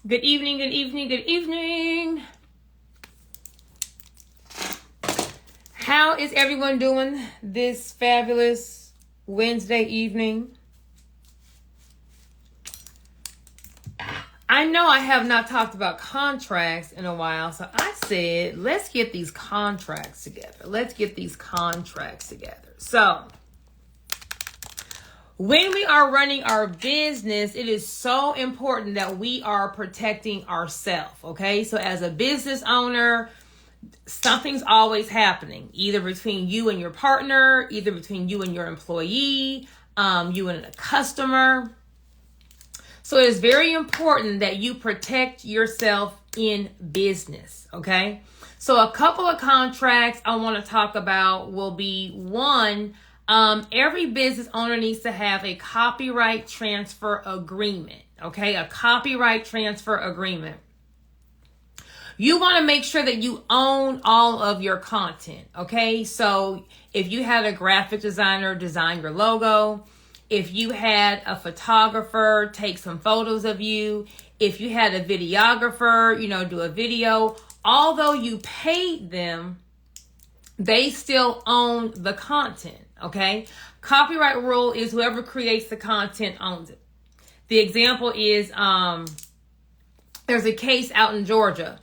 Good evening, good evening, good evening. How is everyone doing this fabulous Wednesday evening? I know I have not talked about contracts in a while, so I said, let's get these contracts together. So, when we are running our business, it is so important that we are protecting ourselves, okay? So as a business owner, something's always happening, either between you and your partner, either between you and your employee, you and a customer. So it is very important that you protect yourself in business, okay? So a couple of contracts I want to talk about will be one, every business owner needs to have a copyright transfer agreement, okay? A copyright transfer agreement. You want to make sure that you own all of your content, okay? So if you had a graphic designer design your logo, if you had a photographer take some photos of you, if you had a videographer, do a video, although you paid them, they still own the content, okay? Copyright rule is whoever creates the content owns it. The example is, there's a case out in Georgia.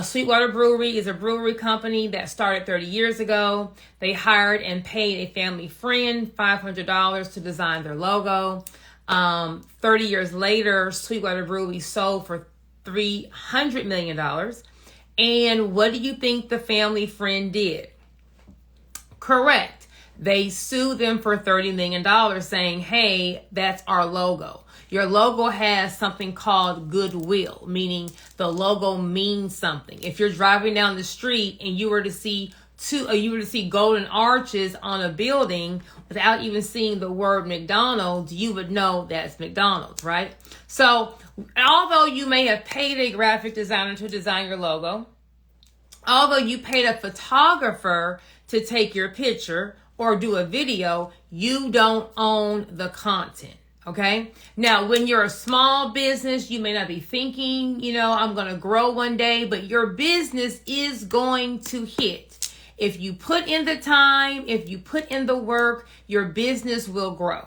Sweetwater Brewery is a brewery company that started 30 years ago. They hired and paid a family friend $500 to design their logo. 30 years later, Sweetwater Brewery sold for $300 million. And what do you think the family friend did? Correct. They sued them for $30 million saying, hey, that's our logo. Your logo has something called goodwill, meaning the logo means something. If you're driving down the street and you were to see golden arches on a building without even seeing the word McDonald's, you would know that's McDonald's, right? So although you may have paid a graphic designer to design your logo, although you paid a photographer to take your picture or do a video, you don't own the content. Okay. Now, when you're a small business, you may not be thinking, I'm going to grow one day, but your business is going to hit. If you put in the time, if you put in the work, your business will grow.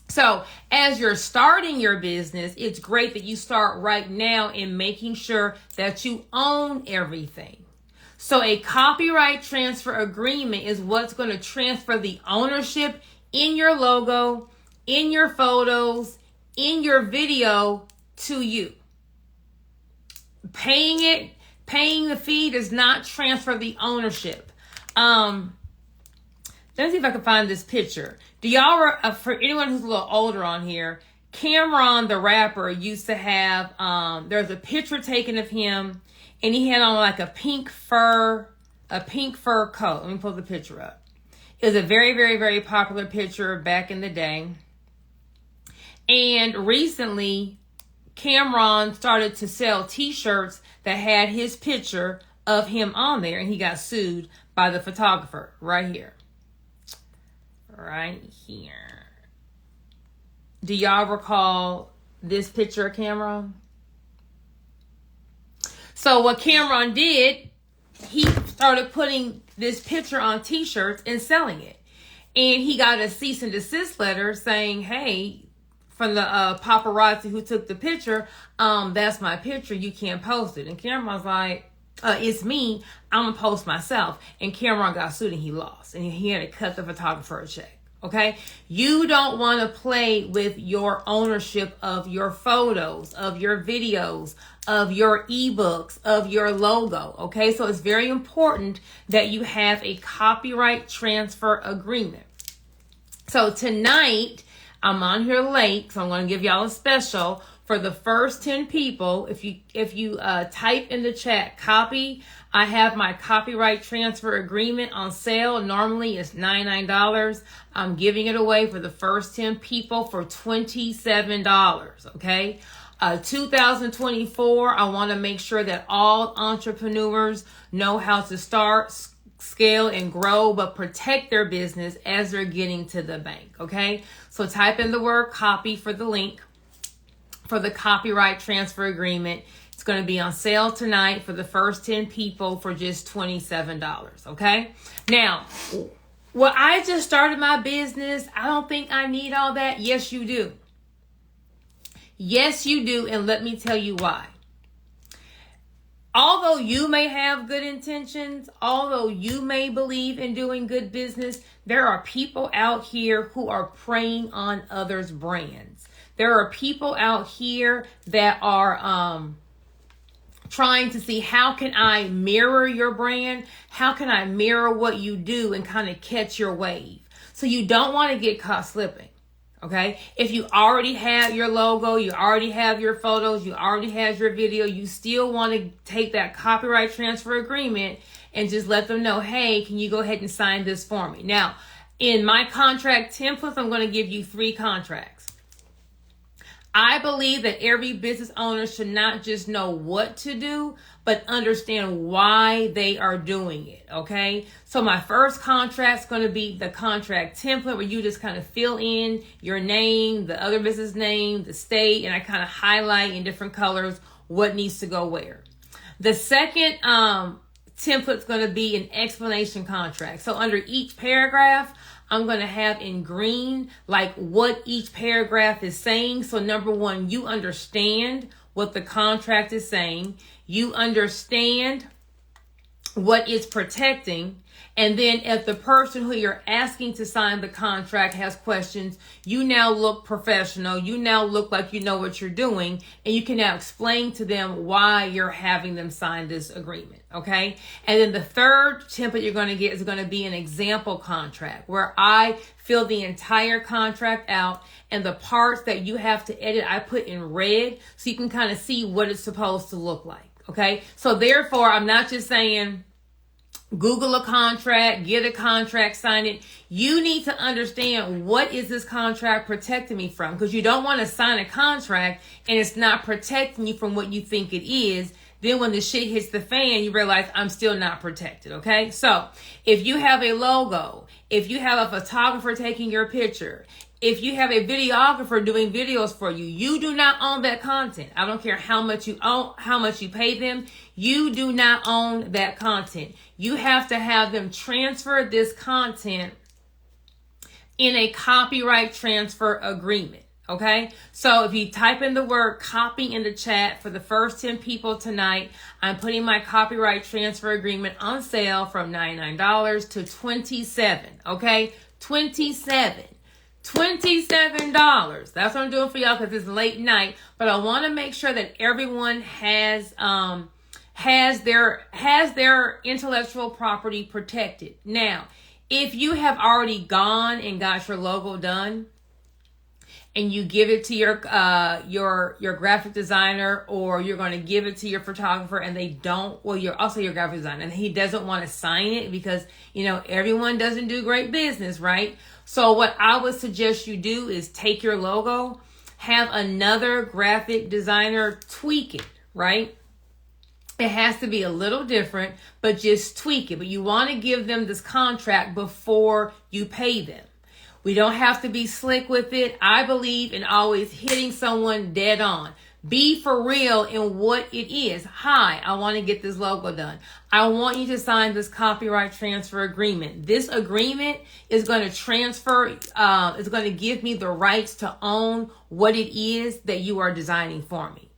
So as you're starting your business, it's great that you start right now in making sure that you own everything. So a copyright transfer agreement is what's going to transfer the ownership in your logo, in your photos, in your video to you. Paying the fee does not transfer the ownership. Let me see if I can find this picture. Do y'all, for anyone who's a little older on here, Cameron the rapper used to have, there's a picture taken of him and he had on like a pink fur coat. Let me pull the picture up. It was a very, very, very popular picture back in the day. And recently, Cameron started to sell t-shirts that had his picture of him on there, and he got sued by the photographer right here. Right here. Do y'all recall this picture of Cameron? So what Cameron did, he started putting this picture on t-shirts and selling it. And he got a cease and desist letter saying, hey, from the paparazzi who took the picture, that's my picture, you can't post it. And Cameron's like, it's me, I'm gonna post myself. And Cameron got sued and he lost. And he had to cut the photographer a check. Okay? You don't want to play with your ownership of your photos, of your videos, of your ebooks, of your logo. Okay? So it's very important that you have a copyright transfer agreement. So tonight, I'm on here late, so I'm going to give y'all a special for the first 10 people. If you type in the chat copy, I have my copyright transfer agreement on sale. Normally it's $99. I'm giving it away for the first 10 people for $27. Okay. 2024, I want to make sure that all entrepreneurs know how to start, scale, and grow, but protect their business as they're getting to the bank. Okay. So type in the word copy for the link for the copyright transfer agreement. It's going to be on sale tonight for the first 10 people for just $27. Okay. Now, well, I just started my business. I don't think I need all that. Yes, you do. Yes, you do. And let me tell you why. Although you may have good intentions, although you may believe in doing good business, there are people out here who are preying on others' brands. There are people out here that are trying to see, how can I mirror your brand? How can I mirror what you do and kind of catch your wave? So you don't want to get caught slipping. Okay. If you already have your logo, you already have your photos, you already have your video, you still want to take that copyright transfer agreement and just let them know, hey, can you go ahead and sign this for me? Now, in my contract templates, I'm going to give you 3 contracts. I believe that every business owner should not just know what to do, but understand why they are doing it, okay? So my first contract is going to be the contract template where you just kind of fill in your name, the other business name, the state, and I kind of highlight in different colors what needs to go where. The second template is going to be an explanation contract. So under each paragraph, I'm going to have in green, like what each paragraph is saying. So number 1, you understand what the contract is saying. You understand what it's protecting. And then if the person who you're asking to sign the contract has questions, you now look professional. You now look like you know what you're doing, and you can now explain to them why you're having them sign this agreement. Okay. And then the third template you're going to get is going to be an example contract where I fill the entire contract out, and the parts that you have to edit, I put in red so you can kind of see what it's supposed to look like. Okay. So therefore, I'm not just saying, Google a contract, get a contract, sign it. You need to understand, what is this contract protecting me from? Because you don't want to sign a contract and it's not protecting you from what you think it is. Then when the shit hits the fan, you realize I'm still not protected. Okay. So if you have a logo, if you have a photographer taking your picture, if you have a videographer doing videos for you, you do not own that content. I don't care how much you own, how much you pay them. You do not own that content. You have to have them transfer this content in a copyright transfer agreement. Okay. So if you type in the word copy in the chat for the first 10 people tonight, I'm putting my copyright transfer agreement on sale from $99 to $27. Okay. $27. That's what I'm doing for y'all because it's late night. But I want to make sure that everyone has their intellectual property protected. Now, if you have already gone and got your logo done, and you give it to your graphic designer, or you're going to give it to your photographer, and they don't, well, you're also your graphic designer, and he doesn't want to sign it because, you know, everyone doesn't do great business, right? So what I would suggest you do is take your logo, have another graphic designer tweak it, right? It has to be a little different, but just tweak it. But you want to give them this contract before you pay them. We don't have to be slick with it. I believe in always hitting someone dead on. Be for real in what it is. Hi, I want to get this logo done. I want you to sign this copyright transfer agreement. This agreement is going to transfer, is going to give me the rights to own what it is that you are designing for me.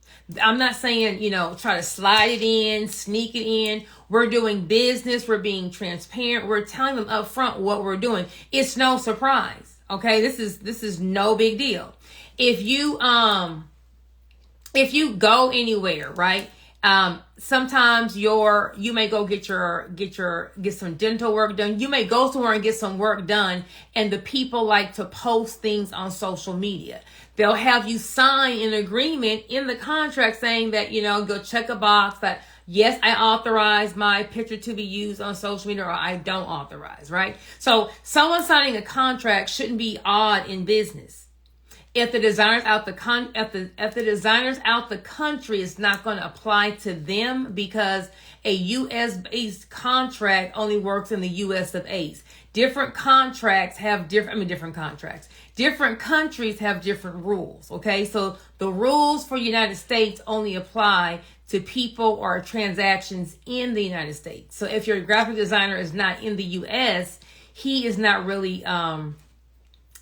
I'm not saying, you know, try to slide it in, sneak it in. We're doing business. We're being transparent. We're telling them up front what we're doing. It's no surprise. Okay. This is no big deal. If you go anywhere, right? Sometimes you may go get some dental work done. You may go somewhere and get some work done, and the people like to post things on social media. They'll have you sign an agreement in the contract saying that, you know, go check a box that, yes, I authorize my picture to be used on social media, or I don't authorize, right? So someone signing a contract shouldn't be odd in business. If the designers out the country, it's not going to apply to them because a U.S. based contract only works in the U.S. of A. different contracts have different contracts. Different countries have different rules, okay? So the rules for United States only apply to people or transactions in the United States. So if your graphic designer is not in the U.S., he is not really,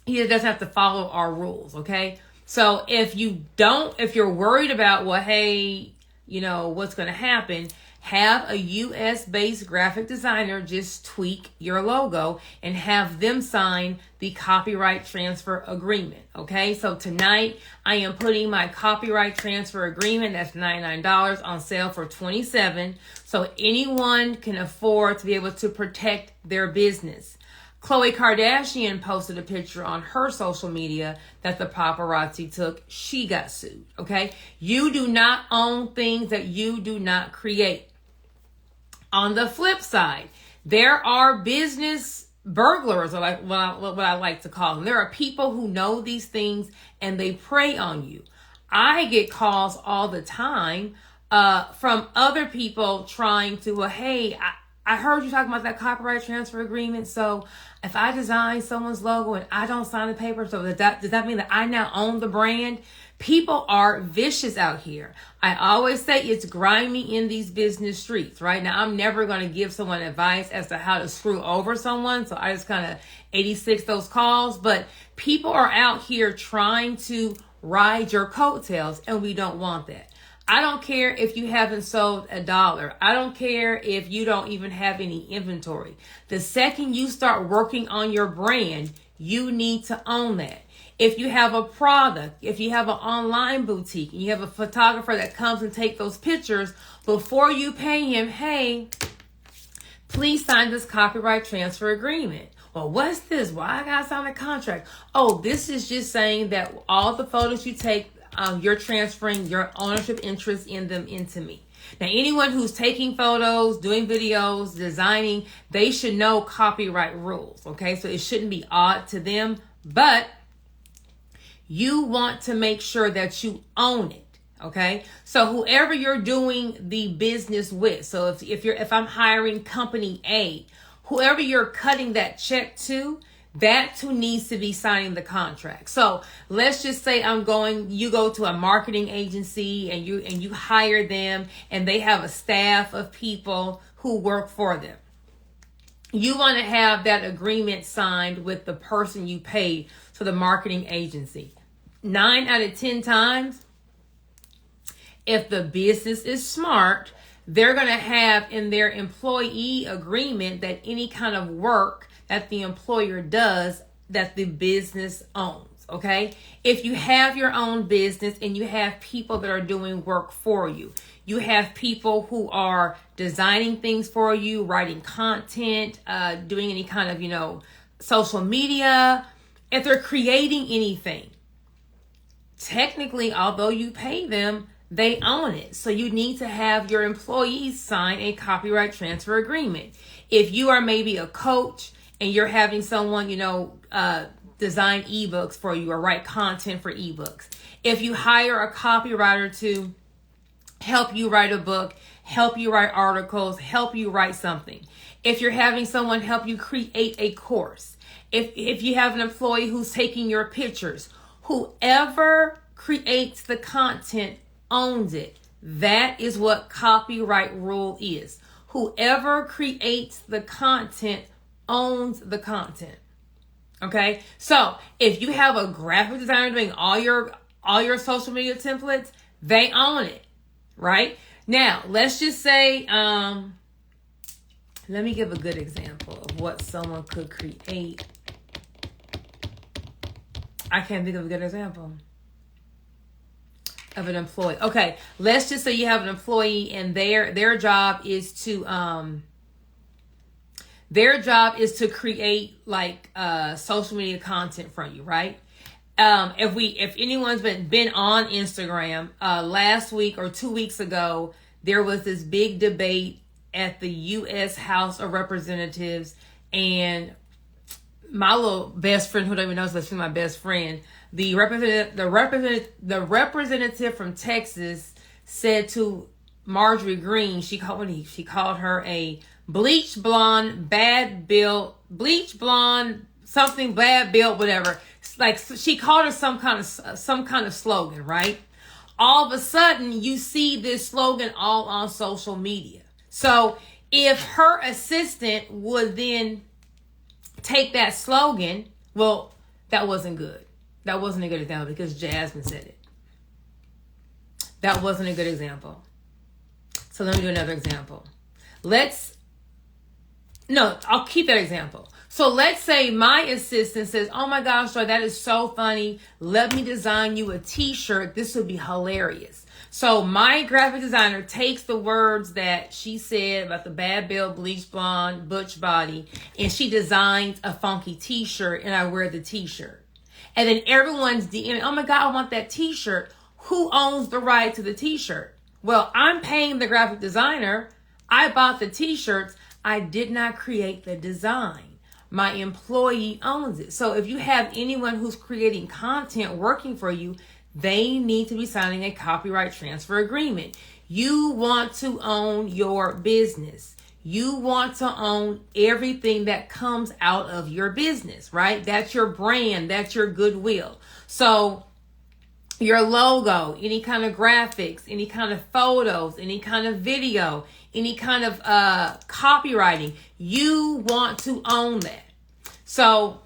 he doesn't have to follow our rules, okay? So if you're worried about, well, hey, what's going to happen, have a U.S.-based graphic designer just tweak your logo and have them sign the copyright transfer agreement, okay? So tonight, I am putting my copyright transfer agreement, that's $99, on sale for $27, so anyone can afford to be able to protect their business. Khloe Kardashian posted a picture on her social media that the paparazzi took. She got sued, okay? You do not own things that you do not create. On the flip side, there are business burglars, or like what I like to call them. There are people who know these things and they prey on you. I get calls all the time from other people trying to, well, hey, I heard you talking about that copyright transfer agreement. So if I design someone's logo and I don't sign the paper, so does that mean that I now own the brand? People are vicious out here. I always say it's grimy in these business streets, right? Now, I'm never going to give someone advice as to how to screw over someone. So I just kind of 86 those calls. But people are out here trying to ride your coattails, and we don't want that. I don't care if you haven't sold $1. I don't care if you don't even have any inventory. The second you start working on your brand, you need to own that. If you have a product, if you have an online boutique, and you have a photographer that comes and takes those pictures, before you pay him, hey, please sign this copyright transfer agreement. Well, what's this? Why I gotta sign a contract? Oh, this is just saying that all the photos you take, you're transferring your ownership interest in them into me. Now, anyone who's taking photos, doing videos, designing, they should know copyright rules, okay? So it shouldn't be odd to them, but you want to make sure that you own it, okay? So whoever you're doing the business with, so if I'm hiring company A, whoever you're cutting that check to, that too needs to be signing the contract. So let's just say you go to a marketing agency and you hire them and they have a staff of people who work for them. You want to have that agreement signed with the person you paid, so the marketing agency. 9 out of 10 times, if the business is smart, they're going to have in their employee agreement that any kind of work that the employer does that the business owns, okay? If you have your own business and you have people that are doing work for you, you have people who are designing things for you, writing content, doing any kind of, social media, if they're creating anything, technically, although you pay them, they own it. So you need to have your employees sign a copyright transfer agreement. If you are maybe a coach and you're having someone, design ebooks for you or write content for ebooks. If you hire a copywriter to help you write a book, help you write articles, help you write something. If you're having someone help you create a course. If you have an employee who's taking your pictures, whoever creates the content owns it. That is what copyright rule is. Whoever creates the content owns the content. Okay? So if you have a graphic designer doing all your social media templates, they own it. Right? Now, let's just say, let me give a good example of what someone could create. I can't think of a good example of an employee. Okay, let's just say you have an employee and their job is to create like social media content for you, right? If anyone's been on Instagram, last week or 2 weeks ago, there was this big debate at the U.S. House of Representatives, and my little best friend, who don't even know, so she's my best friend, the representative from Texas said to Marjorie Greene, she called her a bleach blonde, bad built, bleach blonde, something bad built, whatever. Like she called her some kind of slogan, right? All of a sudden you see this slogan all on social media. So if her assistant would then take that slogan, well, that wasn't good. That wasn't a good example because Jasmine said it. That wasn't a good example. So let me do another example. I'll keep that example. So let's say my assistant says, oh my gosh, Joy, that is so funny. Let me design you a t-shirt. This would be hilarious. So my graphic designer takes the words that she said about the bad build, bleach blonde, butch body, and she designs a funky t-shirt, and I wear the t-shirt. And then everyone's DMing, oh my God, I want that t-shirt. Who owns the right to the t-shirt? Well, I'm paying the graphic designer. I bought the t-shirts. I did not create the design. My employee owns it. So if you have anyone who's creating content working for you, they need to be signing a copyright transfer agreement. You want to own your business. You want to own everything that comes out of your business, right? That's your brand. That's your goodwill. So your logo, any kind of graphics, any kind of photos, any kind of video, any kind of copywriting, you want to own that. So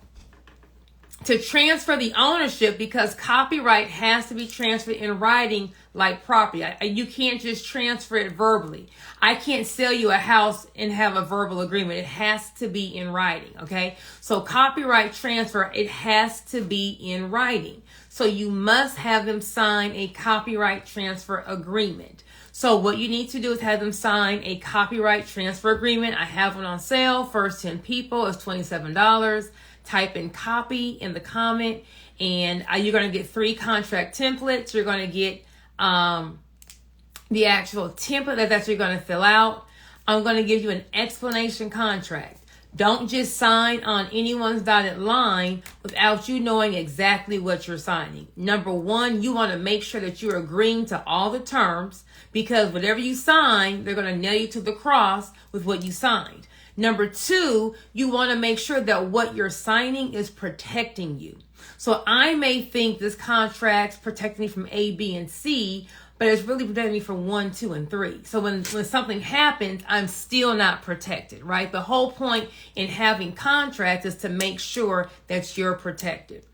to transfer the ownership, because copyright has to be transferred in writing like property. You can't just transfer it verbally. I can't sell you a house and have a verbal agreement. It has to be in writing, okay? So copyright transfer, it has to be in writing. So you must have them sign a copyright transfer agreement. So what you need to do is have them sign a copyright transfer agreement. I have one on sale. First 10 people is $27. Type in copy in the comment, and you're going to get 3 contract templates. You're going to get the actual template that you're going to fill out. I'm going to give you an explanation contract. Don't just sign on anyone's dotted line without you knowing exactly what you're signing. Number 1, you want to make sure that you're agreeing to all the terms, because whatever you sign, they're going to nail you to the cross with what you signed. Number 2, you want to make sure that what you're signing is protecting you. So I may think this contract's protecting me from A, B, and C, but it's really protecting me from 1, 2, and 3. So when something happens, I'm still not protected, right? The whole point in having contracts is to make sure that you're protected.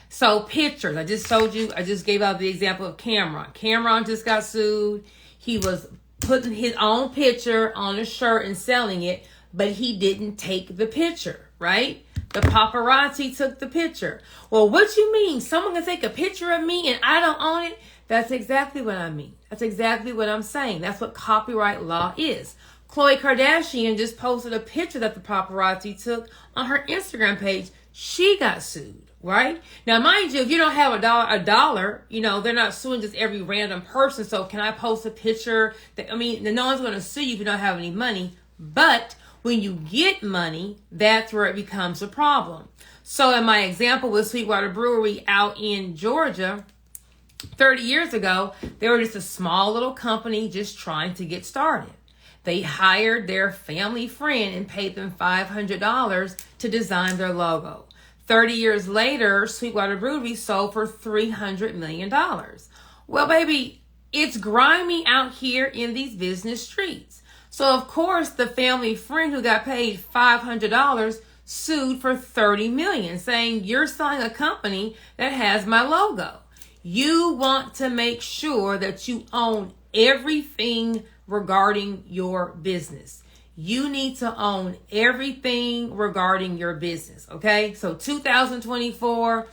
So pictures, I just gave out the example of Cameron. Cameron just got sued. He was putting his own picture on a shirt and selling it, but he didn't take the picture, right? The paparazzi took the picture. Well, what you mean? Someone can take a picture of me and I don't own it? That's exactly what I mean. That's exactly what I'm saying. That's what copyright law is. Khloe Kardashian just posted a picture that the paparazzi took on her Instagram page. She got sued. Right? Now, mind you, if you don't have a dollar, they're not suing just every random person. So can I post a picture no one's going to sue you if you don't have any money. But when you get money, that's where it becomes a problem. So in my example with Sweetwater Brewery out in Georgia, 30 years ago, they were just a small little company just trying to get started. They hired their family friend and paid them $500 to design their logo. 30 years later, Sweetwater Brewery sold for $300 million. Well, baby, it's grimy out here in these business streets. So, of course, the family friend who got paid $500 sued for $30 million, saying you're selling a company that has my logo. You want to make sure that you own everything regarding your business. You need to own everything regarding your business, okay? So 2024,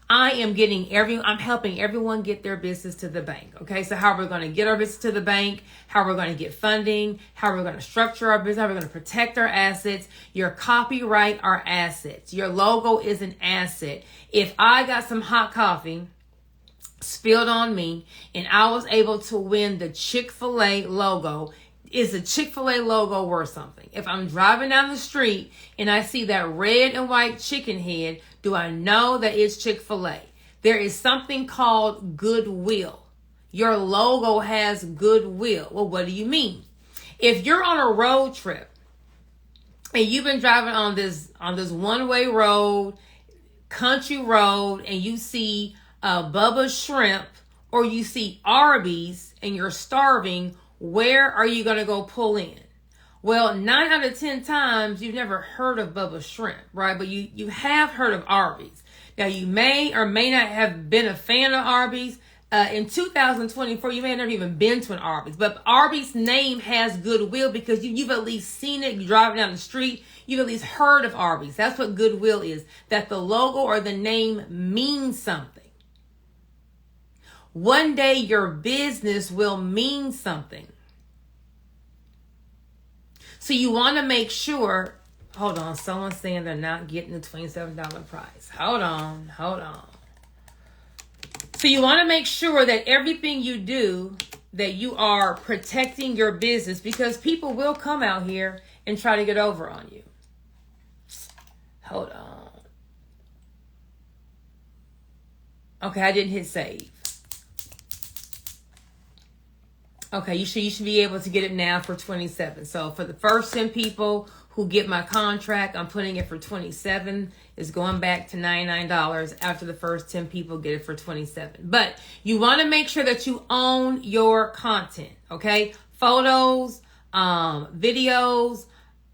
I'm helping everyone get their business to the bank, okay? So how we're going to get our business to the bank, how we're going to get funding, how we're going to structure our business, how we're going to protect our assets. Your copyright are assets. Your logo is an asset. If I got some hot coffee spilled on me and I was able to win the Chick-fil-A logo, is the Chick-fil-A logo worth something? If I'm driving down the street and I see that red and white chicken head, do I know that it's Chick-fil-A? There is something called goodwill. Your logo has goodwill. Well, what do you mean? If you're on a road trip and you've been driving on this one-way road, country road, and you see Bubba's Shrimp or you see Arby's and you're starving, where are you going to go pull in? Well, 9 out of 10 times you've never heard of Bubba's Shrimp, right? But you have heard of Arby's. Now, you may or may not have been a fan of Arby's. In 2024, you may have never even been to an Arby's, but Arby's name has goodwill because you've at least seen it. You're driving down the street, you've at least heard of Arby's. That's what goodwill is, that the logo or the name means something. One day your business will mean something. So you want to make sure, hold on, someone's saying they're not getting the $27 price. Hold on. So you want to make sure that everything you do, that you are protecting your business, because people will come out here and try to get over on you. Hold on. Okay, I didn't hit save. Okay, you should be able to get it now for $27. So for the first 10 people who get my contract, I'm putting it for $27. It's going back to $99 after the first 10 people get it for $27. But you want to make sure that you own your content, okay? Photos, videos,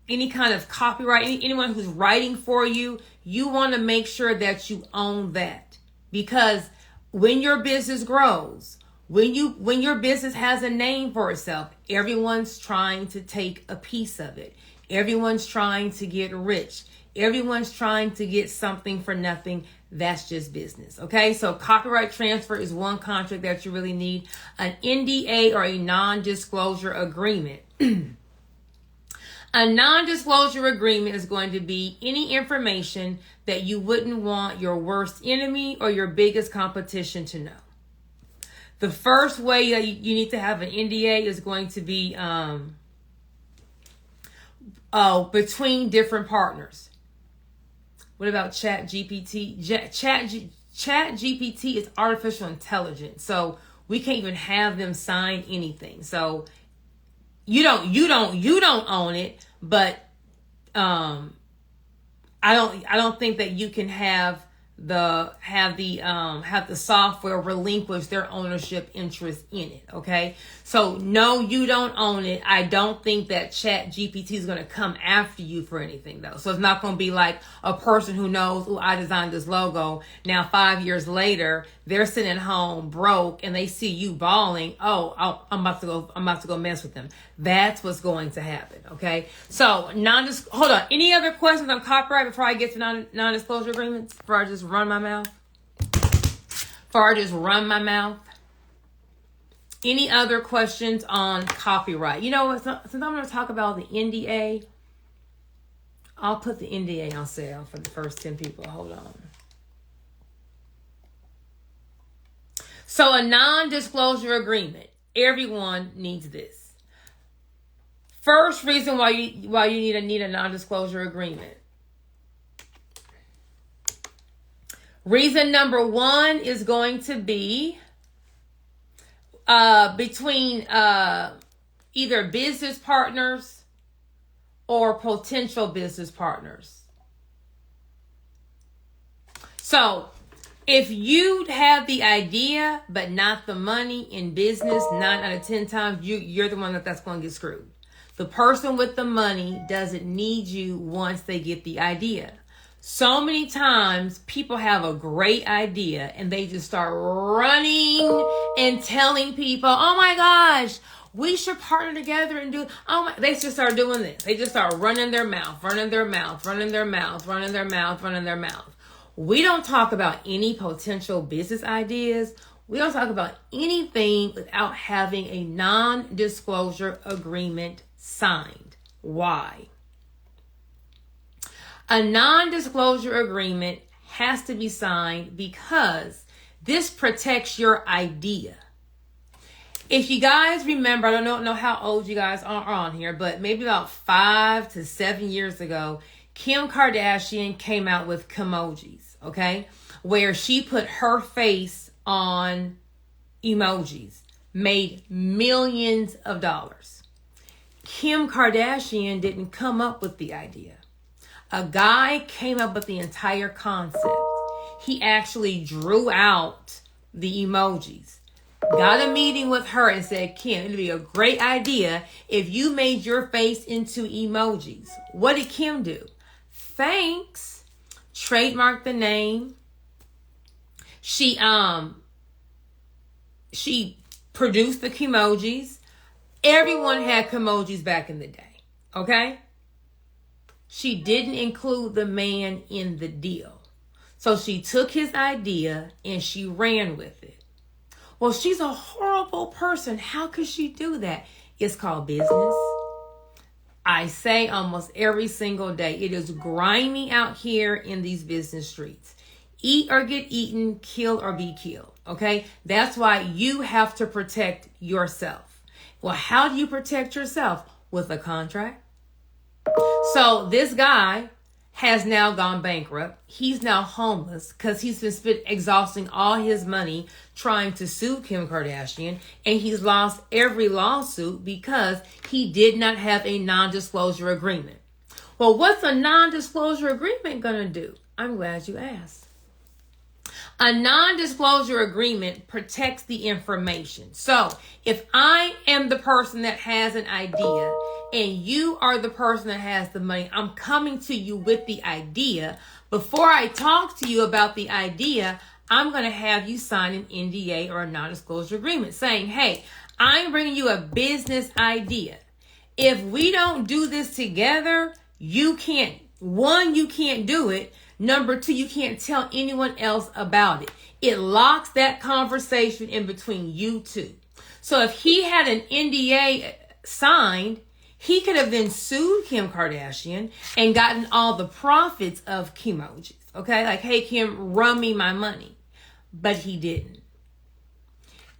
any kind of copyright, anyone who's writing for you, you want to make sure that you own that. Because when your business grows, when your business has a name for itself, everyone's trying to take a piece of it. Everyone's trying to get rich. Everyone's trying to get something for nothing. That's just business. Okay, so copyright transfer is one contract that you really need. An NDA or a non-disclosure agreement. A non-disclosure agreement is going to be any information that you wouldn't want your worst enemy or your biggest competition to know. The first way that you need to have an NDA is going to be between different partners. What about ChatGPT? ChatGPT is artificial intelligence, so we can't even have them sign anything. So you don't own it, but I don't think that you can have the software relinquish their ownership interest in it. Okay, so no, you don't own it. I don't think that ChatGPT is going to come after you for anything though. So it's not going to be like a person who knows, oh, I designed this logo. Now 5 years later, they're sitting home broke and they see you balling. Oh, I'm about to go mess with them. That's what's going to happen. Okay, so hold on. Any other questions on copyright before I get to non-disclosure agreements? Before I just run my mouth. Any other questions on copyright? You know, since I'm going to talk about the NDA, I'll put the NDA on sale for the first 10 people. Hold on. So a non-disclosure agreement. Everyone needs this. First reason why you need a non-disclosure agreement. Reason number one is going to be between either business partners or potential business partners. So if you have the idea but not the money in business, 9 out of 10 times you're the one that's going to get screwed. The person with the money doesn't need you once they get the idea. So many times people have a great idea and they just start running and telling people, oh my gosh, we should partner together and do, they just start doing this. They just start running their mouth. We don't talk about any potential business ideas. We don't talk about anything without having a non-disclosure agreement signed. Why? A non-disclosure agreement has to be signed because this protects your idea. If you guys remember, I don't know how old you guys are on here, but maybe about 5 to 7 years ago, Kim Kardashian came out with Kimojis, okay? Where she put her face on emojis, made millions of dollars. Kim Kardashian didn't come up with the idea. A guy came up with the entire concept. He actually drew out the emojis, got a meeting with her and said, Kim, it'd be a great idea if you made your face into emojis. What did Kim do? Thanks. Trademarked the name. She produced the Kimojis. Everyone had Kimojis back in the day. Okay? She didn't include the man in the deal. So she took his idea and she ran with it. Well, she's a horrible person. How could she do that? It's called business. I say almost every single day, it is grimy out here in these business streets. Eat or get eaten, kill or be killed. Okay? That's why you have to protect yourself. Well, how do you protect yourself? With a contract. So this guy has now gone bankrupt. He's now homeless because he's been exhausting all his money trying to sue Kim Kardashian, and he's lost every lawsuit because he did not have a non-disclosure agreement. Well, what's a non-disclosure agreement going to do? I'm glad you asked. A non-disclosure agreement protects the information. So if I am the person that has an idea and you are the person that has the money, I'm coming to you with the idea. Before I talk to you about the idea, I'm going to have you sign an NDA or a non-disclosure agreement saying, hey, I'm bringing you a business idea. If we don't do this together, you can't do it. Number two, you can't tell anyone else about it. It locks that conversation in between you two. So if he had an NDA signed, he could have then sued Kim Kardashian and gotten all the profits of Kimojis. Okay, like, hey, Kim, run me my money. But he didn't.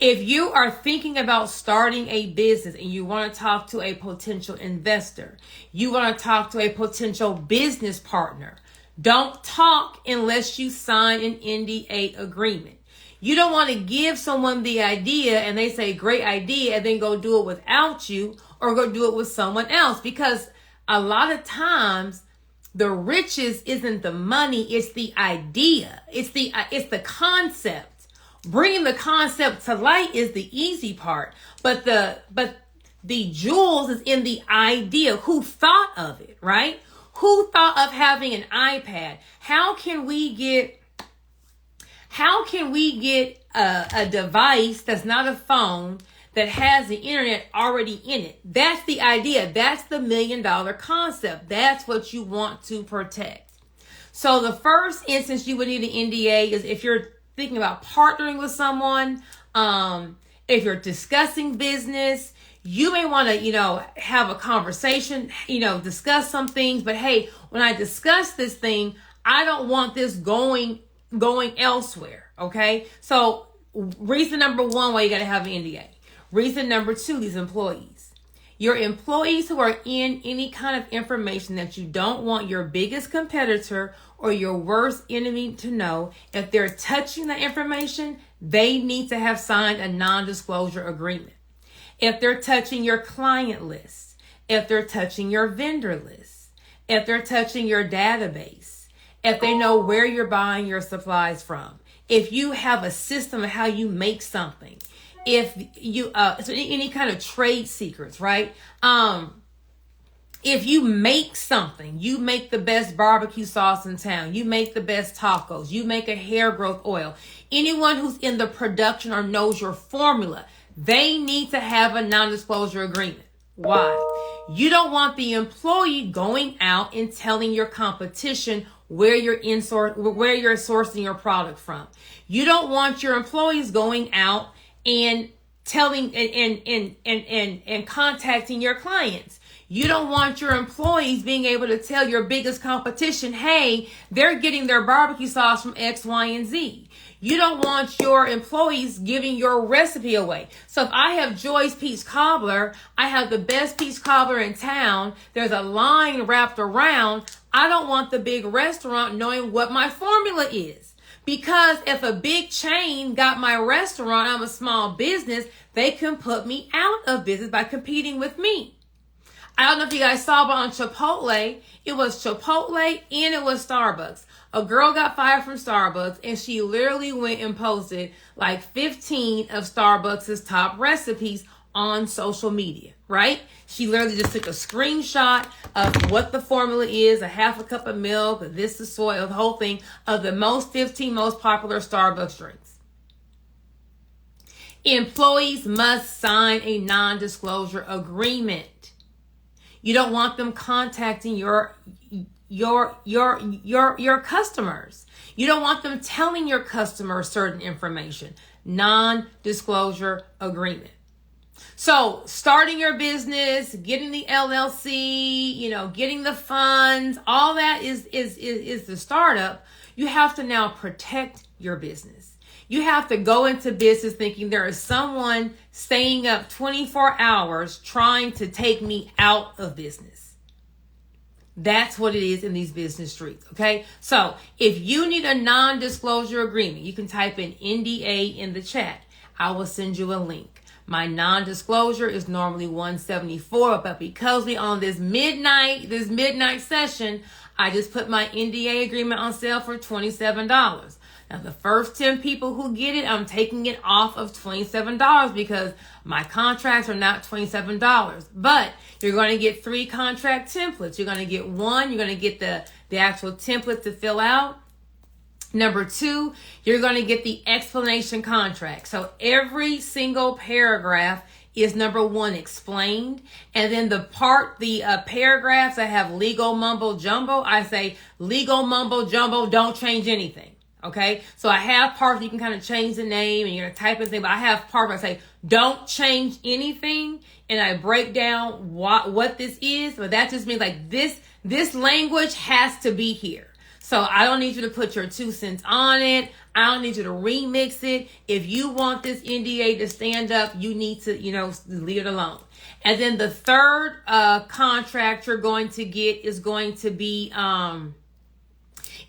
If you are thinking about starting a business and you want to talk to a potential investor, you want to talk to a potential business partner, don't talk unless you sign an NDA agreement. You don't want to give someone the idea and they say, great idea, and then go do it without you or go do it with someone else. Because a lot of times the riches isn't the money, it's the idea. It's the concept. Bringing the concept to light is the easy part. But the jewels is in the idea. Who thought of it, right? Who thought of having an iPad? How can we get a device that's not a phone that has the internet already in it? That's the idea. That's the $1 million concept. That's what you want to protect. So the first instance you would need an NDA is if you're thinking about partnering with someone, if you're discussing business. You may want to, have a conversation, discuss some things. But hey, when I discuss this thing, I don't want this going elsewhere. Okay. So reason number one, why you got to have an NDA. Reason number two, these employees. Your employees who are in any kind of information that you don't want your biggest competitor or your worst enemy to know, if they're touching the information, they need to have signed a non-disclosure agreement. If they're touching your client list, if they're touching your vendor list, if they're touching your database, if they know where you're buying your supplies from, if you have a system of how you make something, if you, so any kind of trade secrets, right? If you make something, you make the best barbecue sauce in town, you make the best tacos, you make a hair growth oil, anyone who's in the production or knows your formula, they need to have a non-disclosure agreement. Why? You don't want the employee going out and telling your competition where you're sourcing your product from. You don't want your employees going out and telling and contacting your clients. You don't want your employees being able to tell your biggest competition, hey, they're getting their barbecue sauce from X, Y, and Z. You don't want your employees giving your recipe away. So if I have Joy's Peach Cobbler, I have the best peach cobbler in town, there's a line wrapped around, I don't want the big restaurant knowing what my formula is. Because if a big chain got my restaurant, I'm a small business, they can put me out of business by competing with me. I don't know if you guys saw, but on Chipotle, it was Chipotle and it was Starbucks. A girl got fired from Starbucks and she literally went and posted like 15 of Starbucks' top recipes on social media, right? She literally just took a screenshot of what the formula is, a half a cup of milk, this is soy, the whole thing of the 15 most popular Starbucks drinks. Employees must sign a non-disclosure agreement. You don't want them contacting your customers. You don't want them telling your customers certain information. Non-disclosure agreement. So starting your business, getting the LLC, getting the funds, all that is the startup. You have to now protect your business. You have to go into business thinking there is someone staying up 24 hours trying to take me out of business. That's what it is in these business streets, okay? So if you need a non-disclosure agreement, you can type in NDA in the chat. I will send you a link. My non-disclosure is normally $174, but because we on this midnight session, I just put my NDA agreement on sale for $27. Now, the first 10 people who get it, I'm taking it off of $27 because my contracts are not $27. But you're going to get 3 contract templates. You're going to get one. You're going to get the actual template to fill out. Number 2, you're going to get the explanation contract. So every single paragraph is number 1 explained. And then the paragraphs that have legal mumbo jumbo, I say legal mumbo jumbo, don't change anything. Okay, so I have parts you can kind of change the name and you're going to type in thing, but I have parts where I say, don't change anything. And I break down what this is. But that just means like this language has to be here. So I don't need you to put your 2 cents on it. I don't need you to remix it. If you want this NDA to stand up, you need to, leave it alone. And then the third contract you're going to get is going to be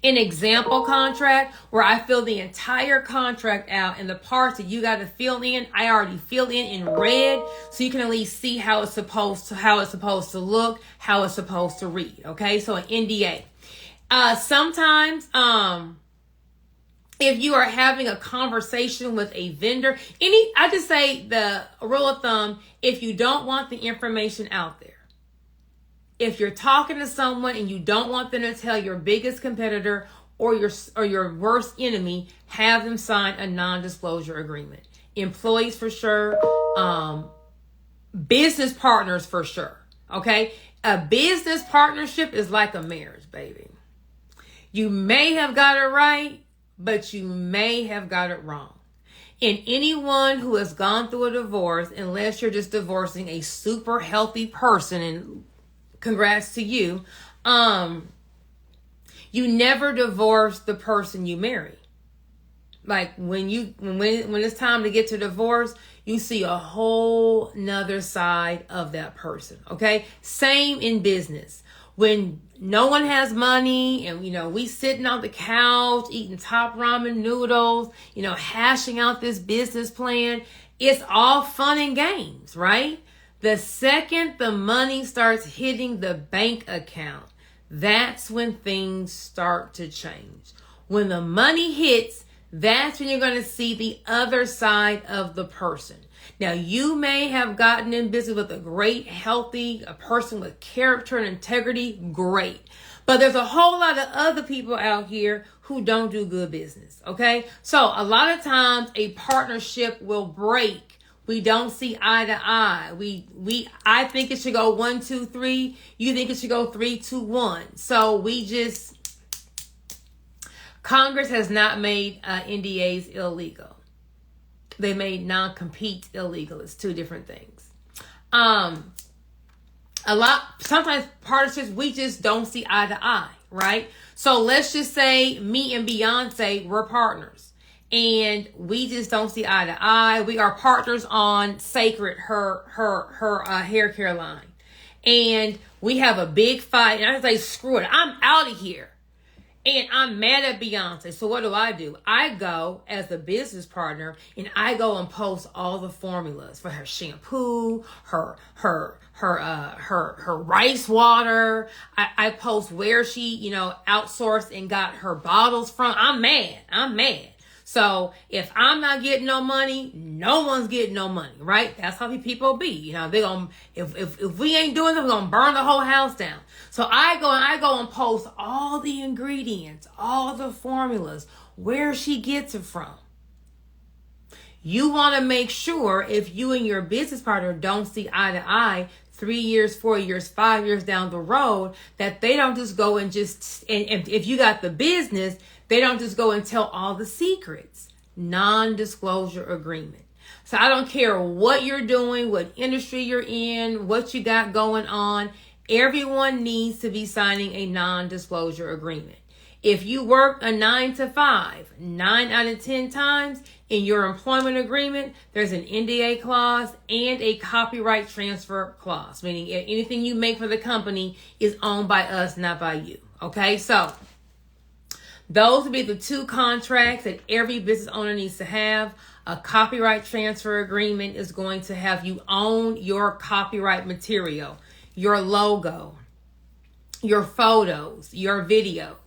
an example contract where I fill the entire contract out and the parts that you got to fill in, I already fill in red so you can at least see how it's supposed to look, how it's supposed to read. Okay, so an NDA. Sometimes, if you are having a conversation with a vendor, I just say the rule of thumb, if you don't want the information out there, if you're talking to someone and you don't want them to tell your biggest competitor or your worst enemy, have them sign a non-disclosure agreement. Employees for sure, business partners for sure. Okay, a business partnership is like a marriage, baby. You may have got it right, but you may have got it wrong. And anyone who has gone through a divorce, unless you're just divorcing a super healthy person, and congrats to you, you never divorce the person you marry. Like when it's time to get to divorce, you see a whole nother side of that person. Okay. Same in business. When no one has money and, we sitting on the couch eating top ramen noodles, hashing out this business plan, it's all fun and games, right? The second the money starts hitting the bank account, that's when things start to change. When the money hits, that's when you're going to see the other side of the person. Now, you may have gotten in business with a great, healthy, a person with character and integrity, great. But there's a whole lot of other people out here who don't do good business, okay? So a lot of times a partnership will break. We don't see eye to eye. I think it should go 1, 2, 3. You think it should go 3, 2, 1. So Congress has not made NDAs illegal. They made non-compete illegal. It's 2 different things. Sometimes partnerships, we just don't see eye to eye, right? So let's just say me and Beyonce, we're partners. And we just don't see eye to eye. We are partners on Sacred, her hair care line. And we have a big fight. And I say, screw it, I'm out of here. And I'm mad at Beyonce. So what do? I go as a business partner and I go and post all the formulas for her shampoo, her rice water. I post where she, outsourced and got her bottles from. I'm mad. So if I'm not getting no money, no one's getting no money, right? That's how people be. They're gonna, if we ain't doing it, we're gonna burn the whole house down. So I go and post all the ingredients, all the formulas, where she gets it from. You want to make sure if you and your business partner don't see eye to eye 3 years, 4 years, 5 years down the road, that they don't just go and and if you got the business, they don't just go and tell all the secrets. Non-disclosure agreement. So I don't care what you're doing, what industry you're in, what you got going on. Everyone needs to be signing a non-disclosure agreement. If you work a 9 to 5, 9 out of 10 times in your employment agreement, there's an NDA clause and a copyright transfer clause, meaning anything you make for the company is owned by us, not by you. Okay, so those would be the 2 contracts that every business owner needs to have. A copyright transfer agreement is going to have you own your copyright material, your logo, your photos, your videos.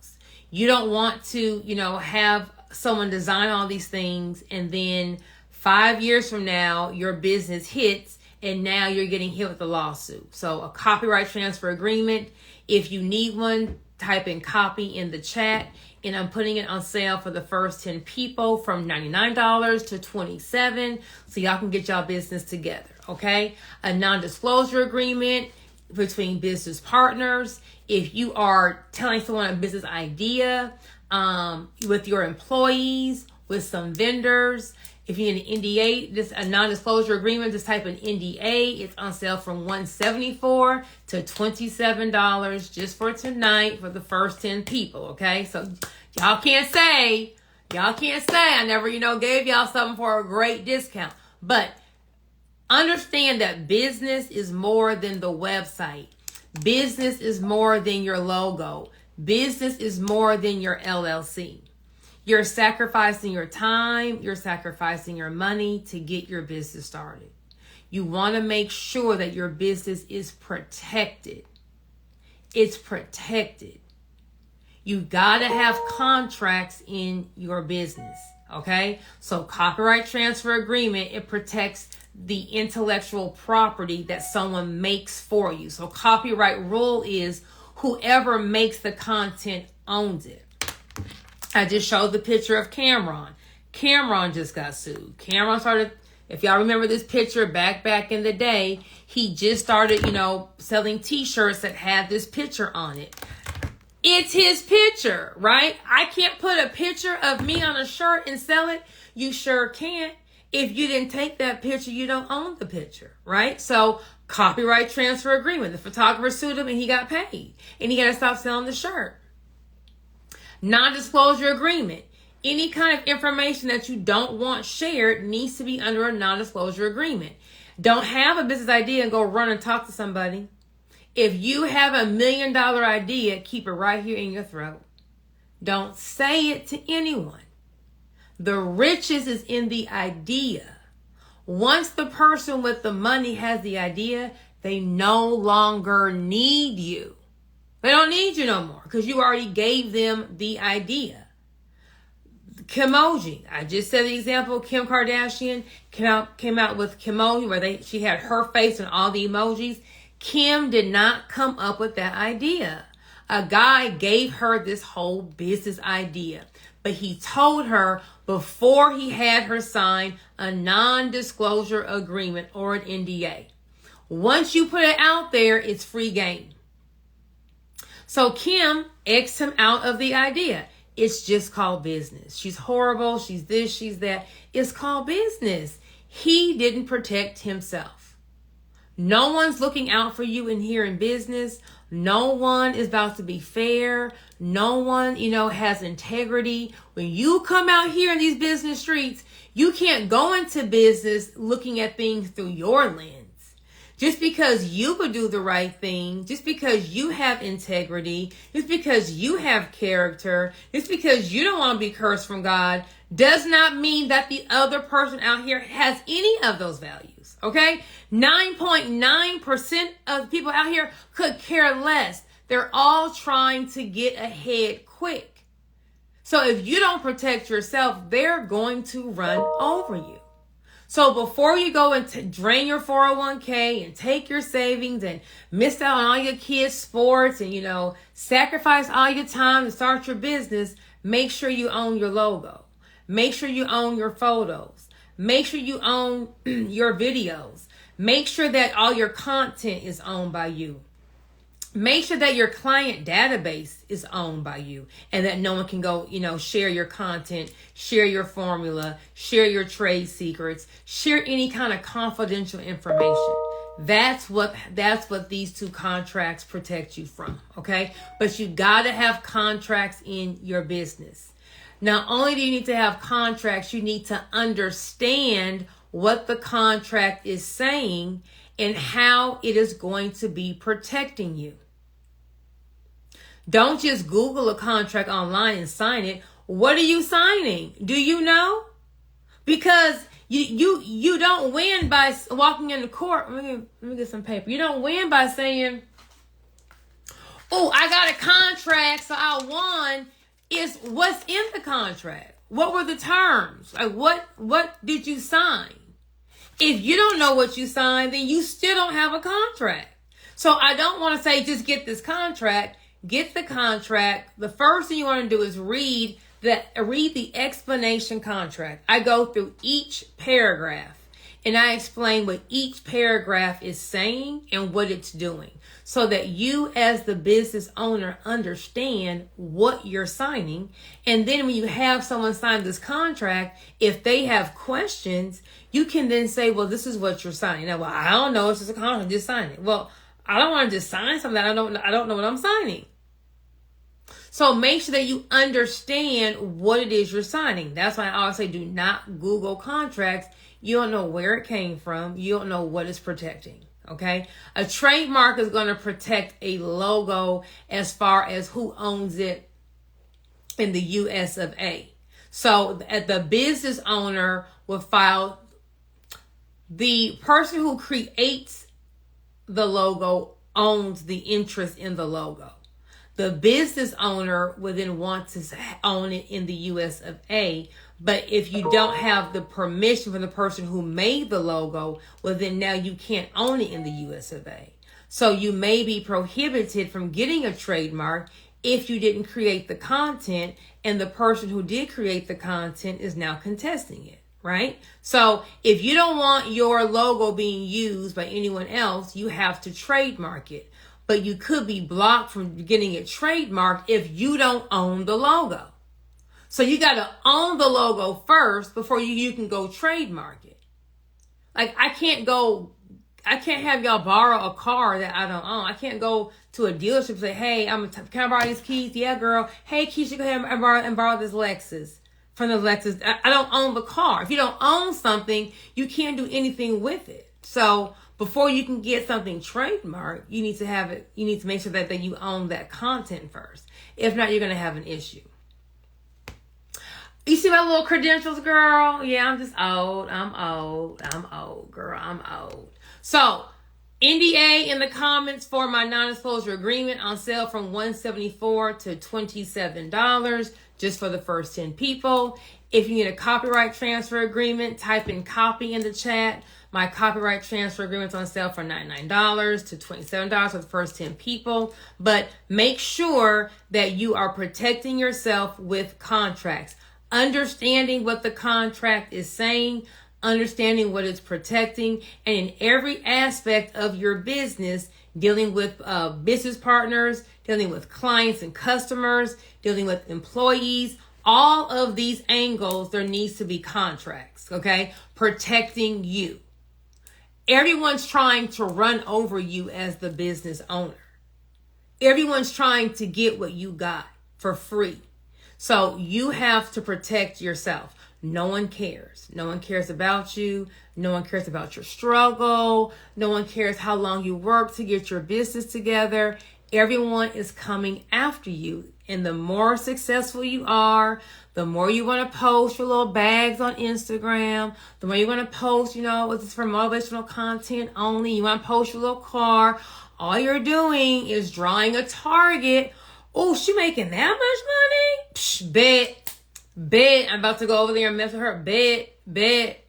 You don't want to, have someone design all these things and then 5 years from now, your business hits and now you're getting hit with a lawsuit. So a copyright transfer agreement, if you need one, type in copy in the chat, and I'm putting it on sale for the first 10 people from $99 to $27, so y'all can get y'all business together, okay? A non-disclosure agreement between business partners. If you are telling someone a business idea with your employees, with some vendors, if you need an NDA, a non-disclosure agreement, just type in NDA. It's on sale from $174 to $27 just for tonight for the first 10 people, okay? So y'all can't say I never, gave y'all something for a great discount. But understand that business is more than the website. Business is more than your logo. Business is more than your LLC. You're sacrificing your time, you're sacrificing your money to get your business started. You want to make sure that your business is protected. It's protected. You got to have contracts in your business, okay? So copyright transfer agreement, it protects the intellectual property that someone makes for you. So copyright rule is whoever makes the content owns it. I just showed the picture of Cameron. Cameron just got sued. Cameron started, if y'all remember this picture back in the day, he just started, selling t-shirts that had this picture on it. It's his picture, right? I can't put a picture of me on a shirt and sell it. You sure can't. If you didn't take that picture, you don't own the picture, right? So copyright transfer agreement. The photographer sued him and he got paid. And he got to stop selling the shirt. Non-disclosure agreement. Any kind of information that you don't want shared needs to be under a non-disclosure agreement. Don't have a business idea and go run and talk to somebody. If you have $1 million idea, keep it right here in your throat. Don't say it to anyone. The riches is in the idea. Once the person with the money has the idea, they no longer need you. They don't need you no more because you already gave them the idea. Kimoji. I just said the example. Kim Kardashian came out with Kimoji where she had her face and all the emojis. Kim did not come up with that idea. A guy gave her this whole business idea, but he told her before he had her sign a non-disclosure agreement or an NDA. Once you put it out there, it's free game. So Kim X'd him out of the idea. It's just called business. She's horrible. She's this, she's that. It's called business. He didn't protect himself. No one's looking out for you in here in business. No one is about to be fair. No one, has integrity. When you come out here in these business streets, you can't go into business looking at things through your lens. Just because you could do the right thing, just because you have integrity, just because you have character, just because you don't want to be cursed from God, does not mean that the other person out here has any of those values, okay? 9.9% of people out here could care less. They're all trying to get ahead quick. So if you don't protect yourself, they're going to run over you. So before you go and drain your 401k and take your savings and miss out on all your kids' sports and, sacrifice all your time to start your business, make sure you own your logo. Make sure you own your photos. Make sure you own your videos. Make sure that all your content is owned by you. Make sure that your client database is owned by you and that no one can go, share your content, share your formula, share your trade secrets, share any kind of confidential information. That's what these two contracts protect you from, okay? But you got to have contracts in your business. Not only do you need to have contracts, you need to understand what the contract is saying and how it is going to be protecting you. Don't just Google a contract online and sign it. What are you signing? Do you know? Because you don't win by walking in the court. Let me get some paper. You don't win by saying, "Oh, I got a contract, so I won." It's what's in the contract. What were the terms? Like what did you sign? If you don't know what you signed, then you still don't have a contract. So I don't want to say just get this contract. Get the contract. The first thing you want to do is read the explanation contract. I go through each paragraph and I explain what each paragraph is saying and what it's doing so that you as the business owner understand what you're signing. And then when you have someone sign this contract, if they have questions, you can then say, well, this is what you're signing. Now, well, I don't know. It's just a contract. Just sign it. Well, I don't want to just sign something that I don't know what I'm signing. So make sure that you understand what it is you're signing. That's why I always say do not Google contracts. You don't know where it came from. You don't know what it's protecting. Okay? A trademark is going to protect a logo as far as who owns it in the US of A. So the business owner will file, the person who creates the logo owns the interest in the logo. The business owner will then want to own it in the US of A. But if you don't have the permission from the person who made the logo, well, then now you can't own it in the US of A. So you may be prohibited from getting a trademark if you didn't create the content and the person who did create the content is now contesting it, right? So if you don't want your logo being used by anyone else, you have to trademark it. But you could be blocked from getting it trademarked if you don't own the logo. So you got to own the logo first before you can go trademark it. Like I can't have y'all borrow a car that I don't own. I can't go to a dealership and say, hey, can I borrow these keys? Yeah, girl. Hey, Keisha, go ahead and borrow this Lexus. From the Lexus. I don't own the car. If you don't own something, you can't do anything with it. So before you can get something trademarked, you need to have it. You need to make sure that you own that content first. If not, you're going to have an issue. You see my little credentials, girl? Yeah, I'm just old. I'm old, girl. I'm old. So, NDA in the comments for my non-disclosure agreement on sale from $174 to $27 just for the first 10 people. If you need a copyright transfer agreement, type in copy in the chat. My copyright transfer agreement's on sale for $99 to $27 for the first 10 people. But make sure that you are protecting yourself with contracts. Understanding what the contract is saying, understanding what it's protecting, and in every aspect of your business, dealing with business partners, dealing with clients and customers, dealing with employees, all of these angles, there needs to be contracts, okay? Protecting you. Everyone's trying to run over you as the business owner. Everyone's trying to get what you got for free. So you have to protect yourself. no one cares. No one cares about you. No one cares about your struggle. No one cares how long you work to get your business together. Everyone is coming after you. And the more successful you are, the more you want to post your little bags on Instagram, the more you want to post, this is for motivational content only. You want to post your little car. All you're doing is drawing a target. Oh, she making that much money? Psh, bet. I'm about to go over there and mess with her. Bet.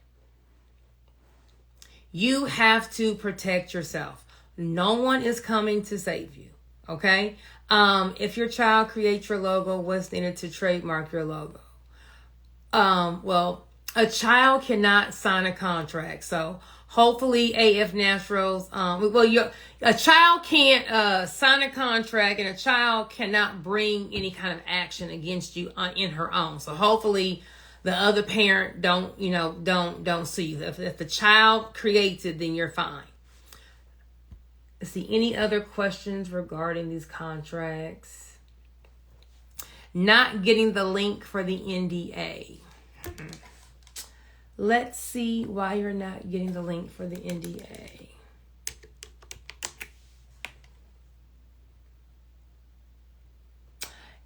You have to protect yourself. No one is coming to save you. Okay? If your child creates your logo, what's needed to trademark your logo? Well, a child cannot sign a contract. So hopefully AF Naturals, a child can't sign a contract, and a child cannot bring any kind of action against you in her own. So hopefully the other parent don't sue you. If the child creates it, then you're fine. Let's see, any other questions regarding these contracts? Not getting the link for the NDA. Let's see why you're not getting the link for the NDA.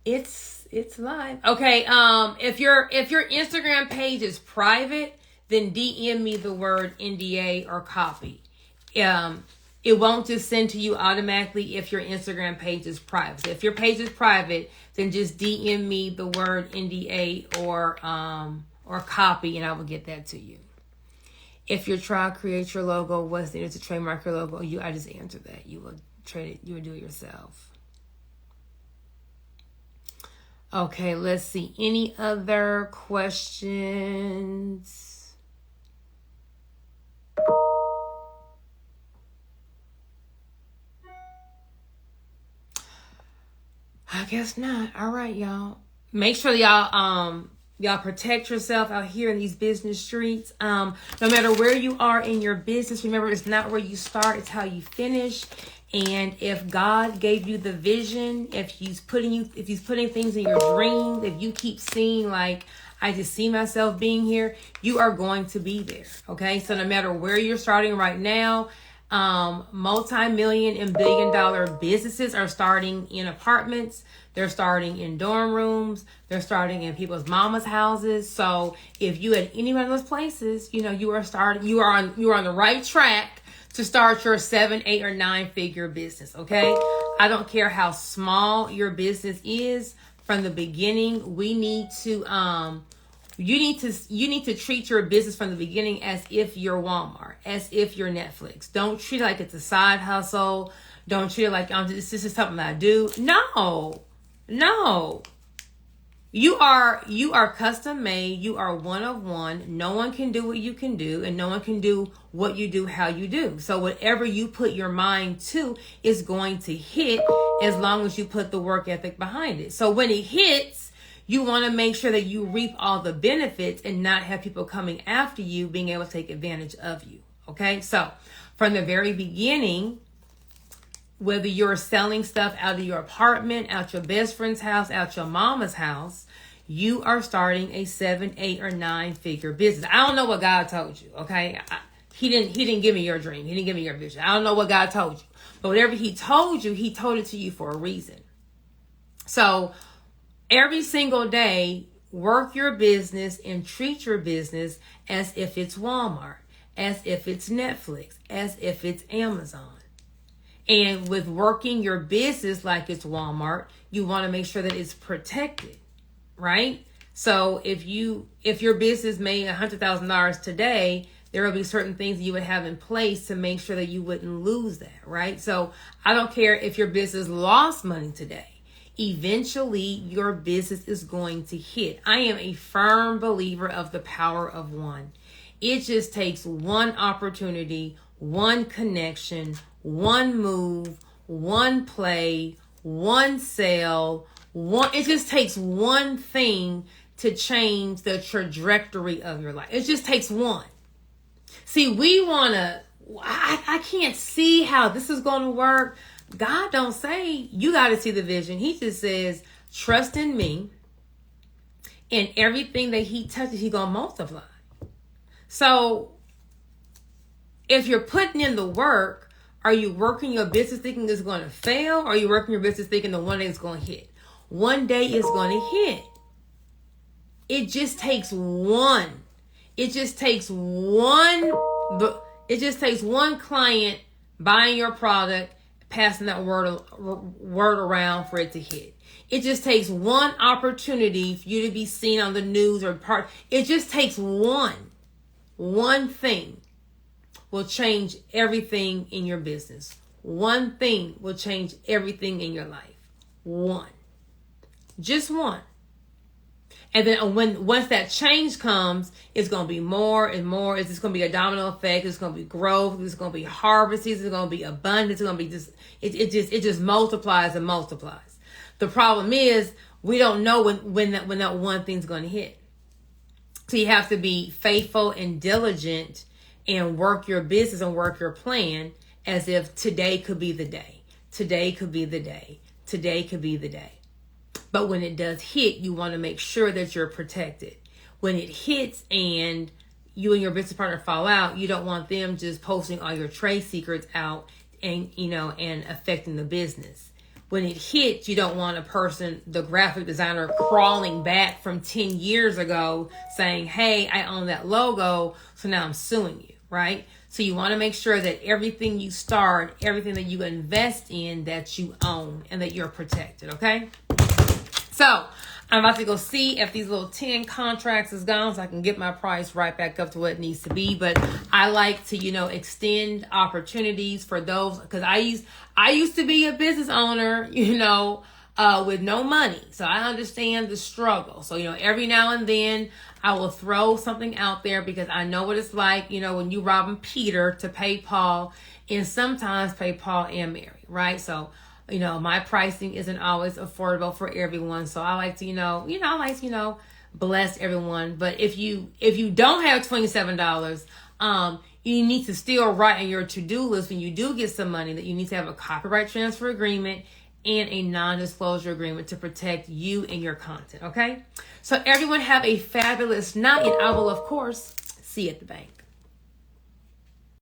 It's live. Okay, if your Instagram page is private, then DM me the word NDA or copy. It won't just send to you automatically if your Instagram page is private. So if your page is private, then just DM me the word NDA or copy, and I will get that to you. If your child creates your logo, what's needed to trademark your logo? I just answered that. You will trade it. You will do it yourself. Okay, let's see. Any other questions? I guess not. All right, y'all. Make sure y'all protect yourself out here in these business streets. No matter where you are in your business, remember, it's not where you start, it's how you finish. And if God gave you the vision, if he's putting things in your dreams, if you keep seeing like, I just see myself being here, you are going to be there. Okay. So no matter where you're starting right now, multi-million and billion-dollar businesses are starting in apartments. They're starting in dorm rooms. They're starting in people's mama's houses. So if you at any one of those places, you are on the right track to start your 7, 8, or 9 figure business. Okay. I don't care how small your business is from the beginning. You need to treat your business from the beginning as if you're Walmart, as if you're Netflix. Don't treat it like it's a side hustle. Don't treat it like this is something I do. No. You are custom made. You are one of one. No one can do what you can do, and no one can do what you do how you do. So whatever you put your mind to is going to hit, as long as you put the work ethic behind it. So when it hits, you want to make sure that you reap all the benefits and not have people coming after you being able to take advantage of you. Okay, so from the very beginning, whether you're selling stuff out of your apartment, out your best friend's house, out your mama's house, you are starting a 7, 8, or 9 figure business. I don't know what God told you. Okay, He didn't give me your dream. He didn't give me your vision. I don't know what God told you, but whatever He told you, He told it to you for a reason. So every single day, work your business and treat your business as if it's Walmart, as if it's Netflix, as if it's Amazon. And with working your business like it's Walmart, you want to make sure that it's protected, right? So if your business made $100,000 today, there will be certain things you would have in place to make sure that you wouldn't lose that, right? So I don't care if your business lost money today. Eventually, your business is going to hit. I am a firm believer of the power of one. It just takes one opportunity, one connection, one move, one play, one sale. It just takes one thing to change the trajectory of your life. It just takes one. See, I can't see how this is going to work. God don't say you got to see the vision. He just says, trust in me And everything that he touches, he's going to multiply. So if you're putting in the work, are you working your business thinking it's going to fail? Or are you working your business thinking that one day it's going to hit? One day it's going to hit. It just takes one. It just takes one client buying your product, passing that word around for it to hit. It just takes one opportunity for you to be seen on the news or part. It just takes one thing will change everything in your business. One thing will change everything in your life. One. Just one. And then once that change comes, it's going to be more and more. It's just going to be a domino effect. It's going to be growth. It's going to be harvest. It's going to be abundance. It's going to be just, it just multiplies and multiplies. The problem is we don't know when that one thing's going to hit. So you have to be faithful and diligent and work your business and work your plan as if today could be the day. Today could be the day. Today could be the day. But when it does hit, you want to make sure that you're protected. When it hits and you and your business partner fall out, you don't want them just posting all your trade secrets out and affecting the business. When it hits, you don't want the graphic designer, crawling back from 10 years ago saying, hey, I own that logo, so now I'm suing you, right? So you want to make sure that everything you start, everything that you invest in, that you own and that you're protected, okay? So I'm about to go see if these little 10 contracts is gone so I can get my price right back up to what it needs to be. But I like to, extend opportunities for those, because I used to be a business owner, with no money. So I understand the struggle. So, every now and then I will throw something out there because I know what it's like, when you robbing Peter to pay Paul, and sometimes pay Paul and Mary, right? So, my pricing isn't always affordable for everyone. So I like to, bless everyone. But if you don't have $27, you need to still write in your to-do list when you do get some money that you need to have a copyright transfer agreement and a non-disclosure agreement to protect you and your content. Okay. So everyone have a fabulous night, and I will, of course, see you at the bank.